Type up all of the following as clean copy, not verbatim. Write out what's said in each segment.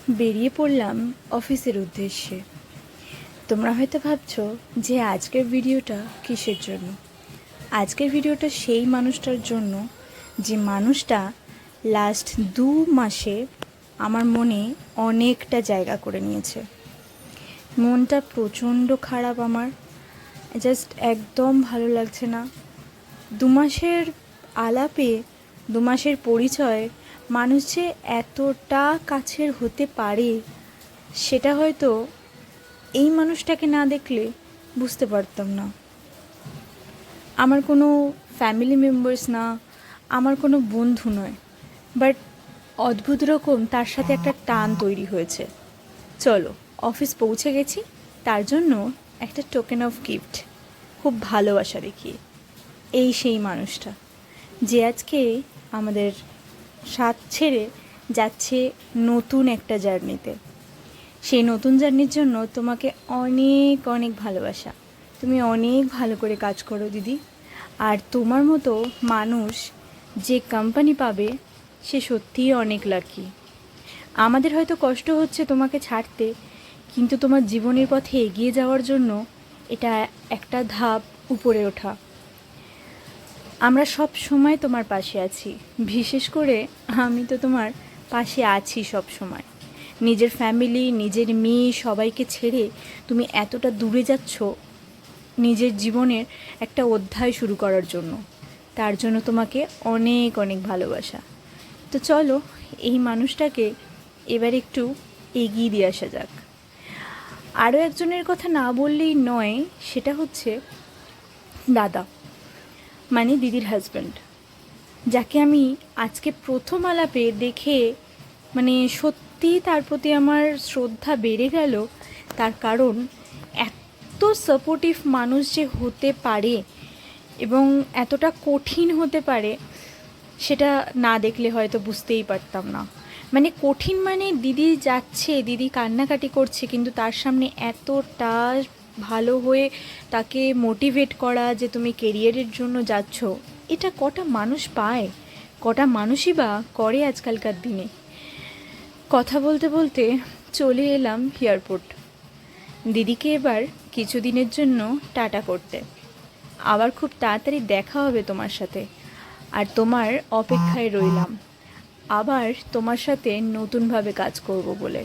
বেরিয়ে পড়লাম অফিসের উদ্দেশ্যে। তোমরা হয়তো ভাবছো যে আজকের ভিডিওটা কিসের জন্য। আজকের ভিডিওটা সেই মানুষটার জন্য যে মানুষটা লাস্ট 2 মাসে আমার মনে অনেকটা জায়গা করে নিয়েছে। মনটা প্রচণ্ড খারাপ আমার, জাস্ট একদম ভালো লাগছে না। 2 মাসের আলাপে, 2 মাসের পরিচয় মানুষ যে এতটা কাছের হতে পারে সেটা হয়তো এই মানুষটাকে না দেখলে বুঝতে পারতাম না। আমার কোনো ফ্যামিলি মেম্বার্স না, আমার কোনো বন্ধু নয়, বাট অদ্ভুত রকম তার সাথে একটা টান তৈরি হয়েছে। চলো, অফিস পৌঁছে গেছি, তার জন্য একটা টোকেন অফ গিফট, খুব ভালোবাসা দেখিয়ে। এই সেই মানুষটা যে আজকে আমাদের সাথ ছেড়ে যাচ্ছে নতুন একটা জার্নিতে। সেই নতুন জার্নির জন্য তোমাকে অনেক অনেক ভালোবাসা। তুমি অনেক ভালো করে কাজ করো দিদি। আর তোমার মতো মানুষ যে কোম্পানি পাবে সে সত্যিই অনেক লাকি। আমাদের হয়তো কষ্ট হচ্ছে তোমাকে ছাড়তে, কিন্তু তোমার জীবনের পথে এগিয়ে যাওয়ার জন্য এটা একটা ধাপ উপরে ওঠা। আমরা সব সময় তোমার পাশে আছি, বিশেষ করে আমি তো তোমার পাশে আছি সব সময়। নিজের ফ্যামিলি, নিজের মেয়ে সবাইকে ছেড়ে তুমি এতটা দূরে যাচ্ছ নিজের জীবনের একটা অধ্যায় শুরু করার জন্য। তার জন্য তোমাকে অনেক অনেক ভালোবাসা। তো চলো, এই মানুষটাকে এবার একটু এগিয়ে দিয়ে আসা যাক। আরও একজনের কথা না বললেই নয়, সেটা হচ্ছে দাদা, মানে দিদির হাজব্যান্ড, যাকে আমি আজকে প্রথম আলাপে দেখে মানে সত্যি তার প্রতি আমার শ্রদ্ধা বেড়ে গেল। তার কারণ এত সাপোর্টিভ মানুষ যে হতে পারে এবং এতটা কঠিন হতে পারে সেটা না দেখলে হয়তো বুঝতেই পারতাম না। মানে কঠিন মানে দিদি যাচ্ছে, দিদি কান্নাকাটি করছে, কিন্তু তার সামনে এতটা ভালো হয়ে তাকে মোটিভেট করা যে তুমি কেরিয়ারের জন্য যাচ্ছ, এটা কটা মানুষ পায়, কটা মানুষই বা করে আজকালকার দিনে। কথা বলতে বলতে চলে এলাম এয়ারপোর্ট, দিদিকে এবার কিছুদিনের জন্য টাটা করতে। আবার খুব তাড়াতাড়ি দেখা হবে তোমার সাথে, আর তোমার অপেক্ষায় রইলাম আবার তোমার সাথে নতুনভাবে কাজ করব বলে।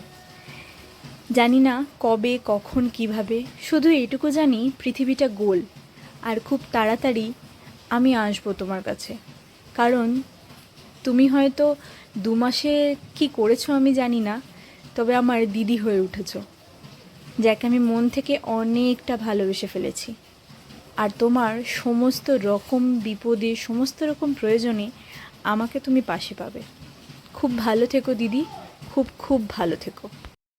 জানি না কবে, কখন, কিভাবে, শুধু এটুকু জানি পৃথিবীটা গোল, আর খুব তাড়াতাড়ি আমি আসবো তোমার কাছে। কারণ তুমি হয়তো 2 মাসে কি করেছো আমি জানি না, তবে আমার দিদি হয়ে উঠেছো, যাকে আমি মন থেকে অনেকটা ভালোবেসে ফেলেছি। আর তোমার সমস্ত রকম বিপদে, সমস্ত রকম প্রয়োজনে আমাকে তুমি পাশে পাবে। খুব ভালো থেকো দিদি, খুব খুব ভালো থেকো।